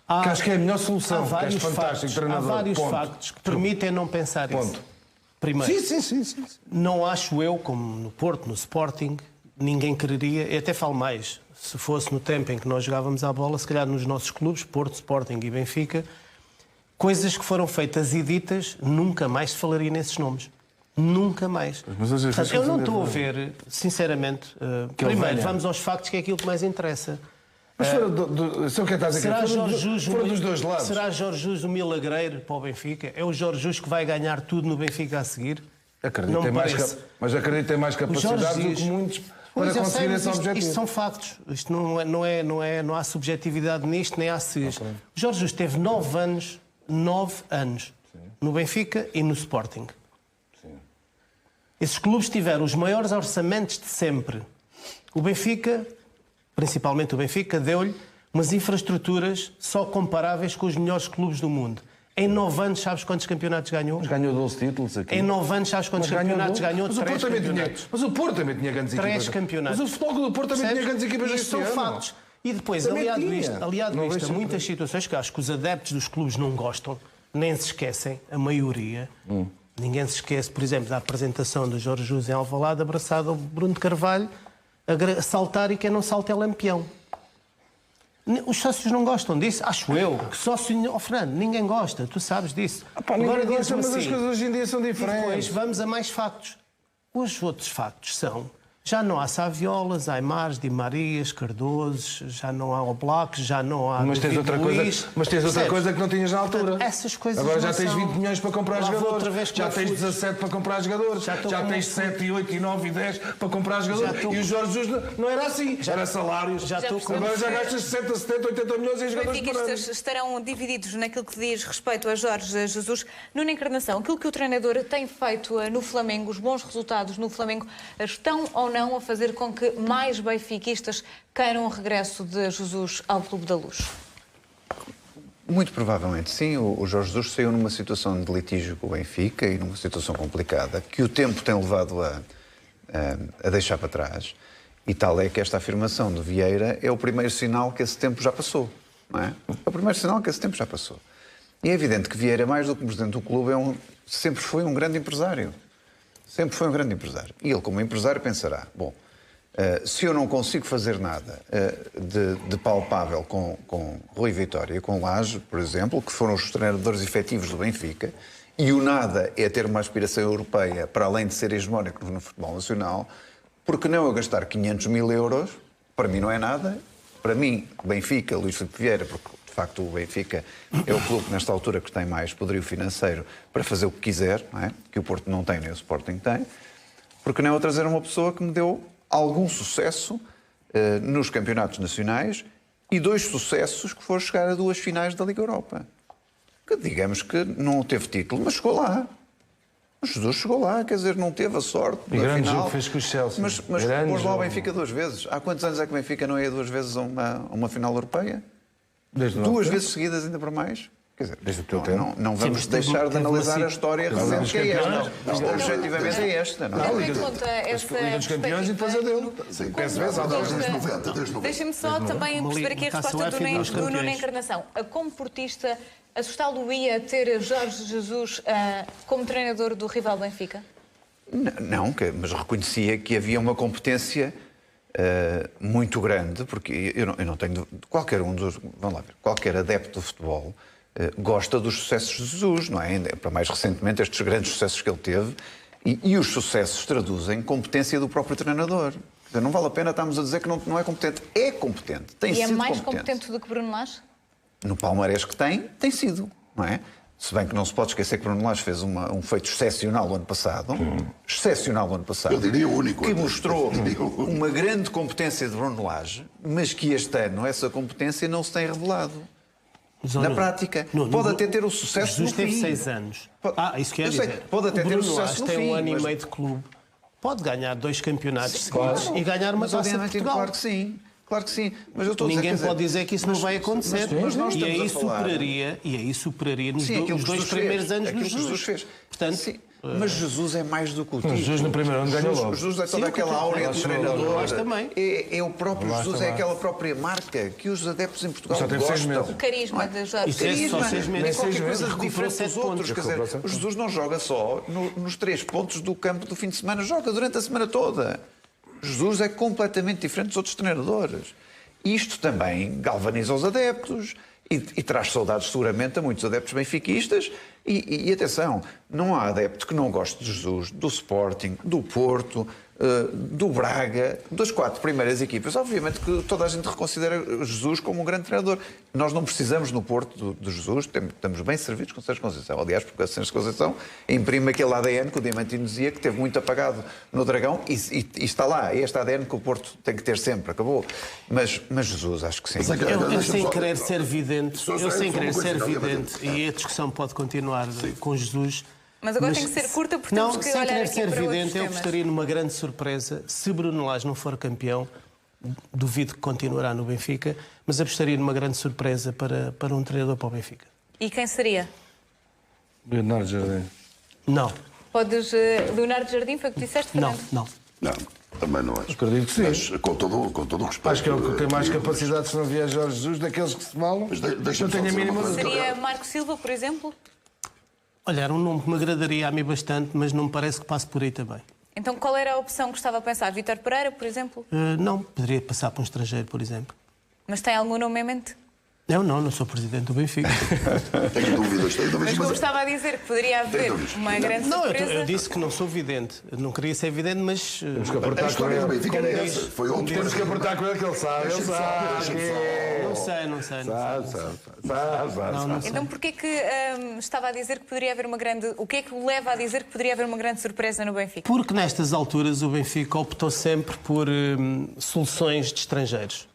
S6: Que acho que é a melhor solução.
S5: Há
S6: Que és
S5: vários
S6: fantástico,
S5: factos,
S6: treinador.
S5: há vários
S6: Ponto.
S5: factos que permitem não pensar isso.
S6: Ponto.
S5: Primeiro,
S6: Sim.
S5: não acho eu, como no Porto, no Sporting, ninguém quereria, e até falo mais, se fosse no tempo em que nós jogávamos à bola, se calhar nos nossos clubes, Porto, Sporting e Benfica, coisas que foram feitas e ditas, nunca mais se falaria nesses nomes. Nunca mais. Portanto, eu não estou a ver, sinceramente, primeiro, vamos aos factos, que é aquilo que mais interessa.
S6: Mas o que estás a
S5: Será Jorge Jesus
S6: foram dos dois lados.
S5: Será Jorge Jesus o milagreiro para o Benfica? É o Jorge Jesus que vai ganhar tudo no Benfica a seguir?
S6: Acredito,
S5: Não me parece.
S6: mas acredito que tem mais capacidade do que muitos para conseguir esse objetivo.
S5: Isto são factos. Isto não há subjetividade nisto, nem há SIS. O Jorge Jesus teve 9 anos no Benfica e no Sporting. Esses clubes tiveram os maiores orçamentos de sempre. O Benfica, principalmente o Benfica, deu-lhe umas infraestruturas só comparáveis com os melhores clubes do mundo. Em 9 anos, sabes quantos campeonatos ganhou?
S6: Mas ganhou 12 títulos aqui.
S5: Em 9 anos, sabes quantos campeonatos ganhou? 3 campeonatos.
S6: Mas o Porto também tinha grandes equipas.
S5: 3 campeonatos.
S6: Mas o Futebol do Porto também tinha grandes equipas
S5: Isto
S6: este
S5: são
S6: ano.
S5: factos. E depois,
S6: Também
S5: aliado
S6: tinha.
S5: isto a muitas situações que acho que os adeptos dos clubes não gostam, nem se esquecem, a maioria. Ninguém se esquece, por exemplo, da apresentação do Jorge Jesus em Alvalade, abraçado ao Bruno de Carvalho, a saltar, e quem não salta é lampião. Os sócios não gostam disso, acho eu. Que sócio, Fernando, ninguém gosta, tu sabes disso.
S6: Agora
S5: diz-me
S6: mas
S5: assim,
S6: as coisas hoje em dia são
S5: e depois
S6: diferentes.
S5: vamos a mais factos. Os outros factos são: já não há Saviolas, Aimars, Di Marias, Cardosos, já não há Oblak, já não há.
S6: Mas tens
S5: David
S6: outra
S5: Luiz.
S6: coisa, mas tens outra
S5: Percebes?
S6: coisa que não tinhas na altura.
S5: Portanto, essas coisas
S6: agora já
S5: não
S6: tens
S5: são.
S6: 20 milhões para comprar
S5: Lá vou
S6: jogadores.
S5: outra vez
S6: Já
S5: como
S6: tens
S5: fui.
S6: 17 para comprar jogadores.
S5: Já estou
S6: Já
S5: como
S6: tens
S5: fui.
S6: 7, 8, 9 e 10 para comprar jogadores.
S5: estou-
S6: E o Jorge Jesus não era assim. Era salários.
S5: Já estou com-
S6: Agora já gastas 60, 70, 80 milhões em
S1: Os
S6: jogadores por ano.
S1: benfiquistas estarão divididos naquilo que diz respeito a Jorge Jesus. Nuno Encarnação, aquilo que o treinador tem feito no Flamengo, os bons resultados no Flamengo, estão ou não a fazer com que mais benfiquistas queiram o regresso de Jesus ao Clube da Luz?
S4: Muito provavelmente sim. O Jorge Jesus saiu numa situação de litígio com o Benfica e numa situação complicada que o tempo tem levado a deixar para trás. E tal é que esta afirmação de Vieira é o primeiro sinal que esse tempo já passou. Não é? É o primeiro sinal que esse tempo já passou. E é evidente que Vieira, mais do que presidente do clube, sempre foi um grande empresário. Sempre foi um grande empresário. E ele, como empresário, pensará: bom, se eu não consigo fazer nada de palpável com Rui Vitória e com Lage, por exemplo, que foram os treinadores efetivos do Benfica, e o nada é ter uma aspiração europeia para além de ser hegemónico no futebol nacional, porque não eu gastar 500 mil euros, para mim não é nada. Para mim, Benfica, Luís Filipe Vieira, porque de facto o Benfica é o clube nesta altura que tem mais poderio financeiro para fazer o que quiser, não é? Que o Porto não tem nem o Sporting tem, porque não eu trazer uma pessoa que me deu algum sucesso nos campeonatos nacionais e 2 sucessos que foram chegar a 2 finais da Liga Europa. Que digamos que não teve título, mas chegou lá. O Jesus chegou lá, quer dizer, não teve a sorte
S6: E
S4: da
S6: grande
S4: final.
S6: jogo fez com o Chelsea.
S4: Mas
S6: Grande
S4: pôs lá o
S6: jogo.
S4: Benfica 2 vezes. Há quantos anos é que o Benfica não ia 2 vezes a uma final europeia?
S6: Desde
S4: 2 vezes seguidas, ainda para mais? Quer dizer,
S6: Desde o teu tempo.
S4: não vamos
S5: Sim, mas
S4: deixar de
S5: teve
S4: analisar
S5: uma
S4: a história
S6: Liga
S4: recente
S6: dos
S4: que é esta.
S6: Campeões.
S4: Objetivamente é esta. Não é?
S1: Tendo
S6: Liga
S1: em
S6: dos-
S1: conta essa
S6: Liga dos Campeões e depois a dele.
S3: Sim,
S6: Penso vezes, há
S3: desde
S6: dois.
S3: 90, desde 90.
S1: Deixem-me só também
S5: Uma
S1: perceber aqui a
S5: taça
S1: resposta
S5: UEFA e dos
S1: do Nuno
S5: campeões.
S1: Encarnação. Como portista, assustá-lo-ia ter Jorge Jesus como treinador do rival Benfica?
S4: Não, mas reconhecia que havia uma competência muito grande, porque eu não tenho... Qualquer um dos... Vamos lá ver. Qualquer adepto do futebol gosta dos sucessos de Jesus, não é? Ainda, para mais recentemente, estes grandes sucessos que ele teve. E os sucessos traduzem competência do próprio treinador. Quer dizer, não vale a pena estarmos a dizer que não é competente. É competente. Tem
S1: E é
S4: sido
S1: mais
S4: competente.
S1: competente do que Bruno Lage?
S4: No palmarés que tem sido, não é? Se bem que não se pode esquecer que Bruno Lage fez um feito excepcional o ano passado. Excepcional o ano passado.
S3: Eu diria o único.
S4: Que mostrou
S3: Eu diria o único.
S4: uma grande competência de Bruno Lage, mas que este ano essa competência não se tem revelado.
S5: Mas,
S4: Na
S5: Nuno,
S4: prática.
S5: Nuno,
S4: Pode até ter o sucesso
S5: Jesus
S4: no
S5: teve
S4: fim.
S5: 6 anos. Isso quer
S4: Eu sei,
S5: dizer.
S4: pode até
S5: o
S4: ter o
S5: Bruno
S4: sucesso
S5: Lage
S4: no
S5: tem
S4: fim,
S5: 1 ano
S4: mas-
S5: e meio de clube. Pode ganhar 2 campeonatos seguidos e ganhar uma
S4: Mas,
S5: taça de
S4: obviamente,
S5: Portugal.
S4: claro que sim. Claro que sim. Mas eu estou a dizer,
S5: Ninguém
S4: quer dizer,
S5: pode dizer que isso não vai acontecer.
S4: mas nós
S5: e
S4: estamos
S5: aí
S4: a falar-
S5: superaria nos
S4: Sim, aquilo
S5: os
S4: que
S5: 2
S4: Jesus
S5: primeiros
S4: fez.
S5: anos
S4: Aquilo
S5: do
S4: que Jesus fez.
S5: Portanto,
S4: Sim, mas Jesus é mais do que o título.
S6: Jesus no primeiro ano ganhou logo.
S4: Jesus é
S5: Sim,
S4: toda aquela áurea de
S5: Lá
S4: treinador.
S5: também.
S4: É o próprio
S6: Lá
S4: Jesus, é
S6: também.
S4: aquela própria marca que os adeptos em Portugal
S6: Só teve 6
S4: gostam.
S6: meses.
S1: O carisma de Jorge
S5: Isso é
S1: Jesus.
S5: só 6 meses.
S4: Nem qualquer
S5: Nem
S4: coisa
S5: recuperou
S4: diferente
S5: 7
S4: dos outros.
S5: pontos.
S4: Quer dizer,
S6: Recuperou 7
S4: o Jesus não joga só nos 3 pontos do campo do fim de semana, joga durante a semana toda. Jesus é completamente diferente dos outros treinadores. Isto também galvaniza os adeptos e traz saudades seguramente a muitos adeptos benfiquistas. E atenção, não há adepto que não goste de Jesus, do Sporting, do Porto, do Braga, das 4 primeiras equipas. Obviamente que toda a gente reconsidera Jesus como um grande treinador. Nós não precisamos no Porto de Jesus, estamos bem servidos com o Sérgio Conceição. Aliás, porque o Sérgio Conceição imprime aquele ADN que o Diamantino dizia que teve muito apagado no Dragão e está lá. É este ADN que o Porto tem que ter sempre, acabou. Mas Jesus, acho que sim.
S5: Eu sem querer ser vidente, e a discussão pode continuar com Jesus.
S1: Mas agora tem que ser curta porque
S5: não,
S1: temos que
S5: sem
S1: olhar
S5: querer
S1: aqui
S5: ser
S1: para outros
S5: vidente, eu
S1: temas.
S5: gostaria numa grande surpresa, se Bruno Lage não for campeão, duvido que continuará no Benfica, mas apostaria numa grande surpresa para um treinador para o Benfica.
S1: E quem seria?
S6: Leonardo Jardim.
S5: Não,
S1: Leonardo Jardim, foi o que disseste, Fernando?
S5: não.
S3: Não, também não acho.
S6: Acredito que sim.
S3: Mas com todo o respeito.
S6: Acho que é o que tem mais capacidade, se não vier Jorge Jesus, daqueles que se falam.
S3: Mas
S6: Não
S3: deixa-me só
S6: tenho a
S3: dizer
S6: mínima
S3: uma coisa.
S1: Seria Marco Silva, por exemplo?
S5: Olha, era um nome que me agradaria a mim bastante, mas não me parece que passe por aí também.
S1: Então qual era a opção que estava a pensar? Vítor Pereira, por exemplo?
S5: Não, poderia passar para um estrangeiro, por exemplo.
S1: Mas tem algum nome em mente?
S5: Não sou presidente do Benfica.
S3: Tenho dúvidas.
S1: Mas como estava a dizer que poderia haver uma grande
S5: Não,
S1: surpresa...
S5: eu disse que não sou vidente. Eu não queria ser vidente, mas...
S6: Temos que
S3: A
S6: apertar com
S3: história do
S6: ele.
S3: Benfica era essa. Foi outro.
S6: Temos que apertar com ele, que ele sabe. Ele sabe.
S5: Não sei.
S6: Sabe.
S1: Então porquê que estava a dizer que poderia haver uma grande... O que é que o leva a dizer que poderia haver uma grande surpresa no Benfica?
S5: Porque nestas alturas o Benfica optou sempre por soluções de estrangeiros.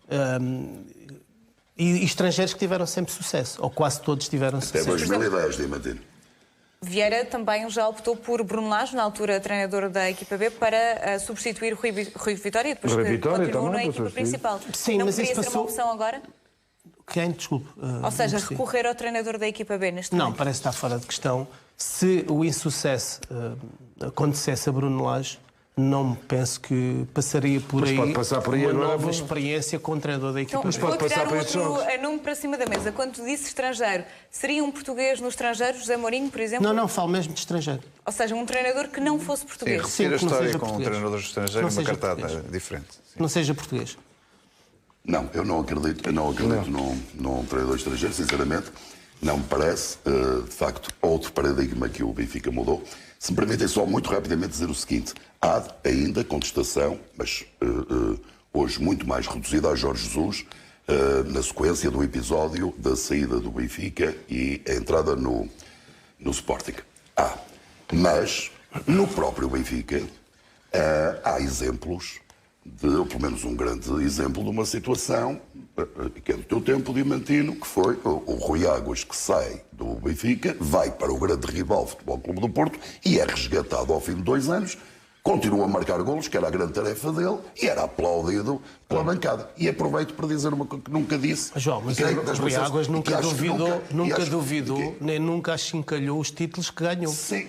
S5: E estrangeiros que tiveram sempre sucesso, ou quase todos tiveram
S3: Até
S5: sucesso.
S3: 2010, Diamantino.
S1: Vieira também já optou por Bruno Lage, na altura treinador da equipa B, para substituir Rui Vitória, depois
S6: Rui
S1: que
S6: Vitória
S1: continuou
S6: também,
S1: na equipa
S6: para substituir.
S1: principal.
S5: Sim,
S1: não
S5: mas
S1: poderia
S5: isso
S1: ser uma
S5: passou-
S1: opção agora?
S5: Quem? Desculpe.
S1: Ou seja,
S5: não percebi.
S1: recorrer ao treinador da equipa B neste
S5: Não,
S1: momento?
S5: parece estar fora de questão. Se o insucesso acontecesse a Bruno Lage, não penso que passaria por
S6: Mas
S5: aí
S6: pode passar por aí
S5: uma
S6: agora,
S5: nova
S6: Bruno.
S5: experiência com o treinador da equipa
S1: Então,
S5: B.
S6: pode
S1: vou
S6: passar
S1: tirar
S6: para estes
S1: outro
S6: jogos.
S1: nome para cima da mesa. Quando disse estrangeiro, seria um português no estrangeiro, José Mourinho, por exemplo?
S5: Não, falo mesmo de estrangeiro.
S1: Ou seja, um treinador que não fosse
S4: Sim,
S1: português.
S4: repetir a
S5: que não
S4: história
S5: seja
S4: com um
S5: português.
S4: treinador estrangeiro
S5: Não
S4: e uma
S5: seja
S4: cartada
S5: português.
S4: diferente.
S5: Não seja português.
S3: Não, eu não acredito num treinador estrangeiro, sinceramente. Não me parece. De facto, outro paradigma que o Benfica mudou. Se me permitem só muito rapidamente dizer o seguinte. Há ainda contestação, mas hoje muito mais reduzida a Jorge Jesus, na sequência do episódio da saída do Benfica e a entrada no Sporting. Mas, no próprio Benfica, há exemplos ou pelo menos um grande exemplo de uma situação que é do teu tempo, Diamantino, que foi o Rui Águas, que sai do Benfica, vai para o grande rival Futebol Clube do Porto e é resgatado ao fim de 2 anos, continua a marcar golos, que era a grande tarefa dele, e era aplaudido pela bancada. E aproveito para dizer uma coisa que nunca disse.
S5: João, mas
S3: e creio que
S5: o
S3: das
S5: Rui
S3: pessoas-
S5: Águas
S3: e que
S5: nunca
S3: acho que
S5: duvidou,
S3: que-
S5: nem nunca achincalhou os títulos que ganhou.
S3: Sim,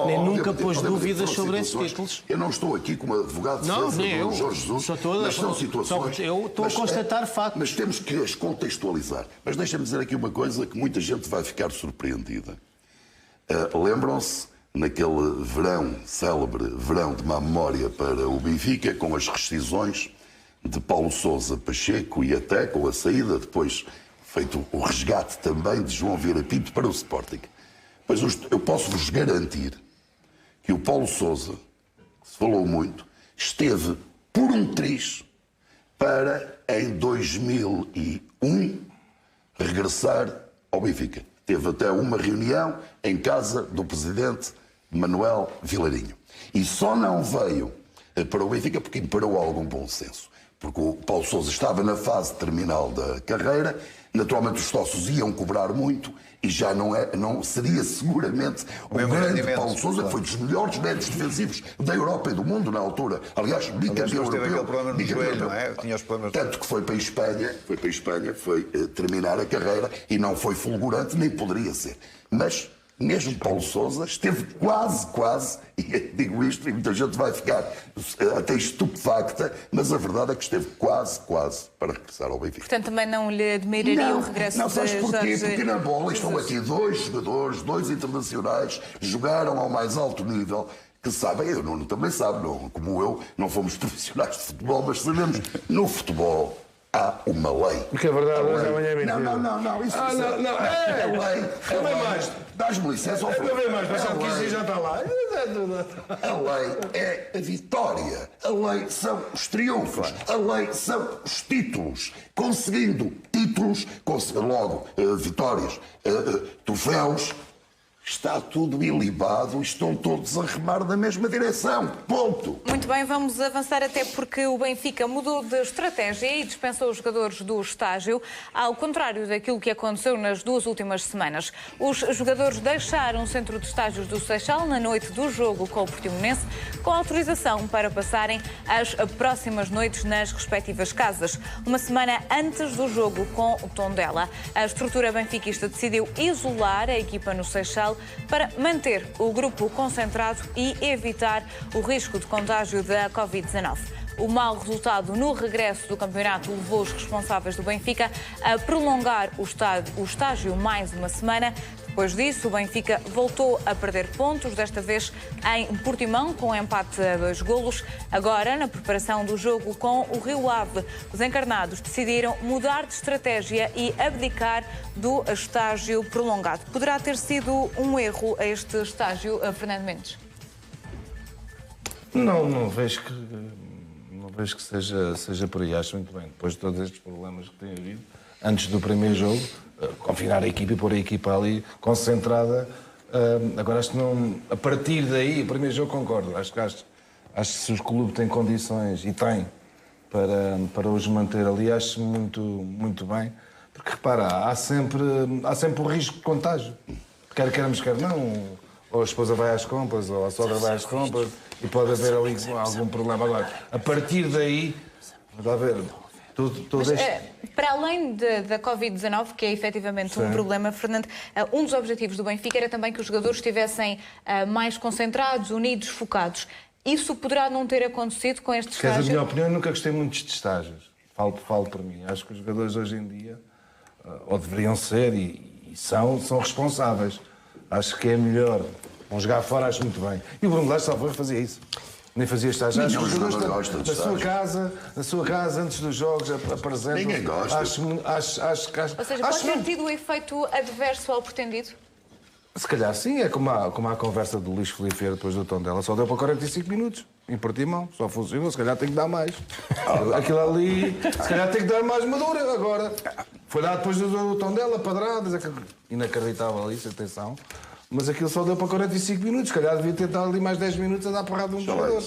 S5: Nem nunca pôs
S3: Diamantino,
S5: dúvidas
S3: foram
S5: sobre esses
S3: situações-
S5: títulos.
S3: Eu não estou aqui como advogado de
S5: Não,
S3: defesa
S5: nem
S3: do
S5: eu.
S3: Jorge Jesus,
S5: Só estou-
S3: mas são situações...
S5: só- eu estou a constatar factos.
S3: Mas temos que as contextualizar. Mas deixa-me dizer aqui uma coisa que muita gente vai ficar surpreendida. Lembram-se naquele verão, célebre verão de má memória para o Benfica, com as rescisões de Paulo Sousa Pacheco e até com a saída, depois feito o resgate também de João Vieira Pinto para o Sporting. Pois eu posso-vos garantir que o Paulo Sousa, que se falou muito, esteve por um triz para, em 2001, regressar ao Benfica. Teve até uma reunião em casa do presidente Manuel Vilarinho. E só não veio para o Benfica porque imperou algum bom senso. Porque o Paulo Sousa estava na fase terminal da carreira, naturalmente os sócios iam cobrar muito e já não seria seguramente o
S4: mesmo
S3: grande
S4: rendimento,
S3: Paulo Sousa, que foi dos melhores médios defensivos da Europa e do mundo na altura. Aliás, bicampeão
S4: depois teve
S3: europeu.
S4: aquele problema no
S3: bicampeão
S4: joelho,
S3: europeu.
S4: não é? Tinha os problemas.
S3: Tanto que foi para a Espanha, foi terminar a carreira e não foi fulgurante, nem poderia ser. Mas mesmo Paulo Sousa esteve quase, e digo isto e muita gente vai ficar até estupefacta, mas a verdade é que esteve quase para regressar ao Benfica.
S1: Portanto, também não lhe admiraria o regresso
S3: Não,
S1: de
S3: sabes porquê?
S1: Jorge
S3: Porque na bola estão
S1: Jesus.
S3: aqui 2 jogadores, 2 internacionais, jogaram ao mais alto nível, que sabem, o Nuno também sabe, não, como eu, não fomos profissionais de futebol, mas sabemos, no futebol há uma lei.
S6: Porque é verdade, hoje amanhã é mentira.
S3: Não, isso é lei.
S6: Também mais.
S3: Dás-me licença ao
S6: Não vem mais, passado 15 dias já está lá.
S3: A lei é a vitória. A lei são os triunfos. A lei são os títulos. Conseguindo títulos, logo vitórias, troféus, está tudo ilibado e estão todos a remar na mesma direção. Ponto.
S1: Muito bem, vamos avançar até porque o Benfica mudou de estratégia e dispensou os jogadores do estágio, ao contrário daquilo que aconteceu nas 2 últimas semanas. Os jogadores deixaram o centro de estágios do Seixal na noite do jogo com o Portimonense, com autorização para passarem as próximas noites nas respectivas casas. Uma semana antes do jogo com o Tondela, a estrutura benfiquista decidiu isolar a equipa no Seixal para manter o grupo concentrado e evitar o risco de contágio da Covid-19. O mau resultado no regresso do campeonato levou os responsáveis do Benfica a prolongar o estágio mais uma semana. Depois disso, o Benfica voltou a perder pontos, desta vez em Portimão, com um empate a 2 golos. Agora, na preparação do jogo com o Rio Ave, os encarnados decidiram mudar de estratégia e abdicar do estágio prolongado. Poderá ter sido um erro a este estágio, Fernando Mendes?
S6: Não vejo que seja por aí. Acho muito bem. Depois de todos estes problemas que tem havido, antes do primeiro jogo, confinar a equipa e pôr a equipa ali concentrada. Agora, acho que não. A partir daí, o primeiro jogo concordo. Acho que se o clube tem condições e tem para os manter ali, acho muito bem. Porque repara, há sempre o risco de contágio. Quer queiramos, quer não. Ou a esposa vai às compras, ou a sogra vai às compras, e pode haver ali algum problema. Agora, a partir daí, vai haver.
S1: Para além da Covid-19, que é efetivamente um problema, Fernando, um dos objetivos do Benfica era também que os jogadores estivessem mais concentrados, unidos, focados. Isso poderá não ter acontecido com este estágio?
S6: Queres a minha opinião? Eu nunca gostei muito de estágios. Falo por mim. Acho que os jogadores hoje em dia, ou deveriam ser, e são responsáveis. Acho que é melhor. Vão jogar fora, acho muito bem. E o Bruno Lage só foi fazer isso. Nem fazia estágio. Acho que os jogadores na sua casa, antes dos jogos, apresentam.
S3: Ninguém gosta.
S1: Ou seja, pode ter tido o efeito adverso ao pretendido?
S6: Se calhar sim, é como a conversa do Luís Filipe Vieira depois do Tondela. Só deu para 45 minutos, em Portimão. Só funcionou, se calhar tem que dar mais. Aquilo ali, se calhar tem que dar mais madura. Agora, foi lá depois do Tondela, padradas, inacreditável ali, sem atenção. Mas aquilo só deu para 45 minutos. Se calhar devia ter dado ali mais 10 minutos a dar porrada de um jogador.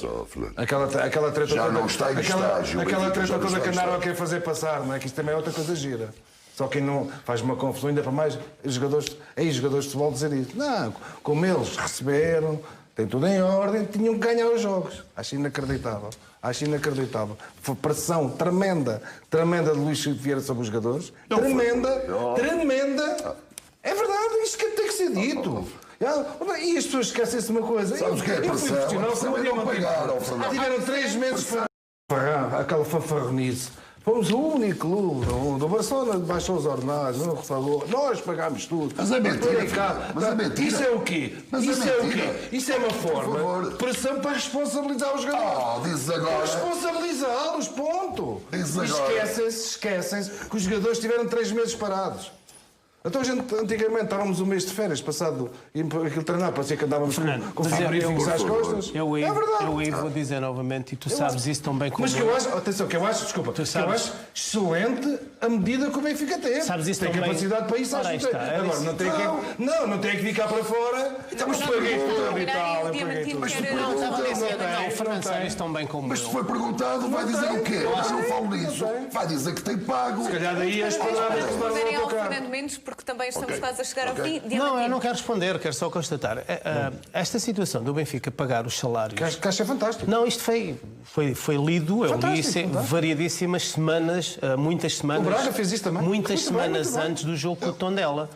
S6: Aquela treta
S3: já
S6: toda,
S3: não está em estágio.
S6: Aquela treta toda que andaram a querer fazer passar, não é? Que isto também é outra coisa gira. Só quem não faz uma confusão, ainda para mais ex-jogadores de futebol dizer isso. Não, como eles receberam, tem tudo em ordem, tinham que ganhar os jogos. Acho inacreditável. Foi pressão tremenda de Luís Filipe Vieira sobre os jogadores. Tremenda. É verdade, isto tem que ser dito. E as pessoas esquecem-se de uma coisa.
S3: Sabes o que é pressão?
S6: Tiveram 3 meses para aquela fanfarronice. Fomos o único clube do Barcelona que baixou os ordenados, não falou. Nós pagámos tudo.
S3: Mas é mentira.
S6: Isso é o quê? Isso é uma forma de pressão para responsabilizar os jogadores.
S3: Diz agora.
S6: Responsabilizá-los, ponto.
S3: Diz agora.
S6: Esquecem-se que os jogadores tiveram 3 meses parados. Então, antigamente estávamos um mês de férias, passado aquilo treinar, parecia que andávamos com frigoríficos às costas.
S5: Eu
S6: é verdade.
S5: aí vou dizer novamente, e tu sabes isso tão bem como
S6: mas que eu acho, atenção, que eu acho excelente a medida que o Benfica teve.
S5: Sabes isso
S6: tem
S5: tão
S6: capacidade
S5: bem.
S6: para isso, acho que tem. Agora, não tem que ficar para fora. Mas paguei tudo e tal.
S5: Fernando, sabe isso tão bem como
S3: Mas se foi perguntado, vai dizer o quê? Eu não falo nisso. Vai dizer que tem pago.
S6: Se calhar daí as palavras que
S1: responderem ao Fernando Mendes, porque também estamos quase a chegar ao fim.
S5: Não, eu não quero responder, quero só constatar. Esta situação do Benfica pagar os salários...
S6: Que acho fantástico.
S5: Não, isto foi lido, eu li isso variadíssimas semanas, muitas semanas...
S6: O Braga fez isso também.
S5: Muitas semanas antes do jogo com o Tondela.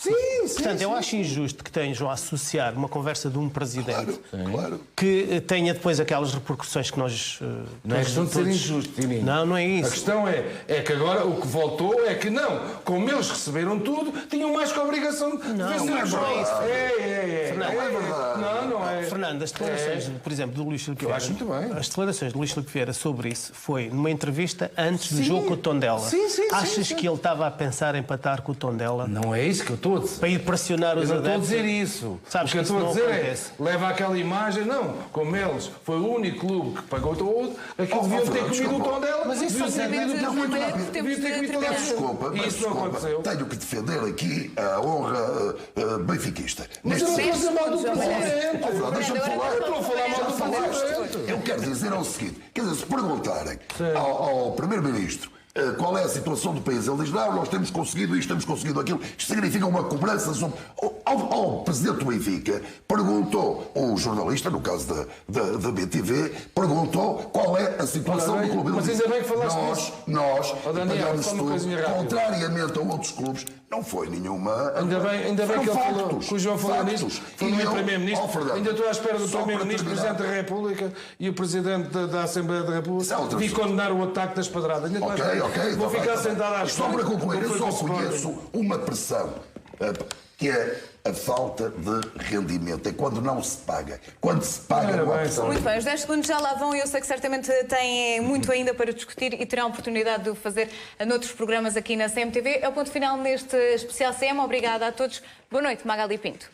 S6: Sim, sim.
S5: Portanto, eu
S6: sim.
S5: acho injusto que estejam a associar uma conversa de um presidente
S3: Claro.
S5: que tenha depois aquelas repercussões que nós...
S6: Não é questão de ser injusto, Tininho.
S5: Não é
S6: A
S5: isso.
S6: questão é que agora o que voltou é que não, como eles receberam tudo, tinham mais que a obrigação de
S5: Não,
S6: vencer
S5: não é
S6: o jogo.
S5: verdade.
S6: É
S5: Fernando,
S6: Não é.
S5: Fernando, as declarações, por exemplo, do Luís Filipe Vieira...
S6: acho muito bem.
S5: As declarações do Luís Filipe Vieira sobre isso foi numa entrevista antes do jogo com o Tondela.
S6: Sim,
S5: Achas
S6: sim.
S5: que ele estava a pensar em empatar com o Tondela?
S6: Não é isso que eu estou a dizer.
S5: Para ir pressionar os
S6: Eu não estou a
S5: adeptos?
S6: dizer isso.
S5: Sabes
S6: o que eu
S5: que
S6: estou a
S5: isso
S6: dizer
S5: não acontece.
S6: leva aquela imagem, não, como eles, foi o único clube que pagou todo, aquilo deviam ter
S3: Fernando,
S6: comido o
S3: desculpa.
S6: tom dela,
S1: Mas isso
S6: deviam
S1: só
S6: ter
S1: sabemos
S6: comido
S1: de
S6: o
S1: muito
S6: tom
S1: rápido,
S6: dela,
S1: temos
S6: deviam ter
S1: de
S6: comido toda a
S1: terminar.
S3: Desculpa,
S6: E
S3: mas
S6: isso não
S3: desculpa.
S6: aconteceu.
S3: Tenho que defender aqui a honra benfiquista.
S6: Mas eu não estou a dizer mal do presidente.
S3: Deixa-me falar.
S6: Eu estou a falar mal do
S3: Falaste.
S6: presidente.
S3: Eu quero dizer o seguinte: quer dizer, se perguntarem ao Primeiro-Ministro qual é a situação do país, ele diz: não, nós temos conseguido isto, temos conseguido aquilo. Isto significa uma cobrança sobre. Ao presidente do Benfica, perguntou, o jornalista, no caso da BTV, perguntou qual é a situação
S6: Ora
S3: do
S6: bem,
S3: clube. Ele
S6: mas
S3: disse,
S6: ainda bem que falaste
S3: nós
S6: Daniel,
S3: pagamos
S6: só uma
S3: tudo,
S6: coisinha rápida.
S3: contrariamente a outros clubes, não foi nenhuma.
S6: Ainda bem
S3: Foram
S6: que ele falou,
S3: factos,
S6: que o João falou
S3: factos.
S6: nisso, foi
S3: E
S6: o
S3: eu,
S6: Primeiro-Ministro.
S3: Fernando,
S6: Ainda estou à espera do
S3: só para
S6: Primeiro-Ministro,
S3: terminar.
S6: Presidente da República e o Presidente da Assembleia da
S3: Isso é
S6: República
S3: outra
S6: de
S3: pessoa.
S6: condenar o ataque das pedradas. Ainda estou à espera.
S3: Ok.
S6: Vou
S3: tá
S6: ficar
S3: bem.
S6: sentado à
S3: Só
S6: espera.
S3: para concluir,
S6: Como
S3: eu
S6: foi
S3: só
S6: com o Sporting.
S3: conheço uma pressão que é a falta de rendimento. É quando não se paga. Quando se paga, não há
S6: bem,
S3: pressão.
S1: Muito bem, os 10 segundos já lá vão e eu sei que certamente têm muito ainda para discutir e terão a oportunidade de o fazer noutros programas aqui na CMTV. É o ponto final neste especial CM. Obrigada a todos. Boa noite, Magali Pinto.